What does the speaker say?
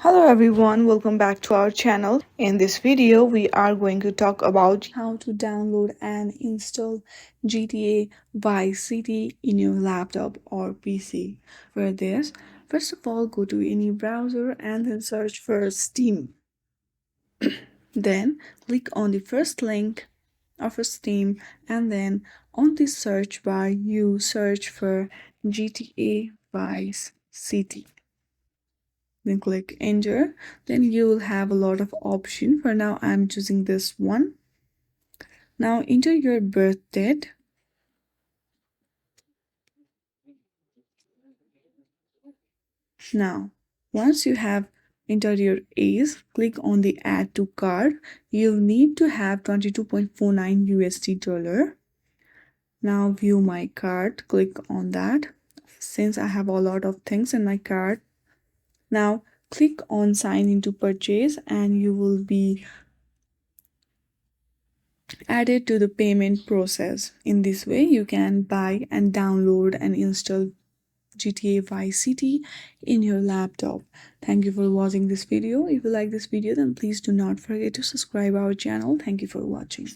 Hello everyone, welcome back to our channel. In this video, we are going to talk about how to download and install GTA Vice City in your laptop or PC. For this, first of all, go to any browser and then search for Steam. Then click on the first link of Steam, and then on the search bar, you search for GTA Vice City. Then click enter. Then you will have a lot of options. For now I'm choosing this one. Now enter your birth date. Now once you have entered your age, click on the add to cart. You need to have 22.49 USD dollar. Now view my cart, click on that. Since I have a lot of things in my cart, now click on sign into purchase and you will be added to the payment process. In this way, you can buy and download and install GTA Vice City in your laptop. Thank you for watching this video. If you like this video, then please do not forget to subscribe our channel. Thank you for watching.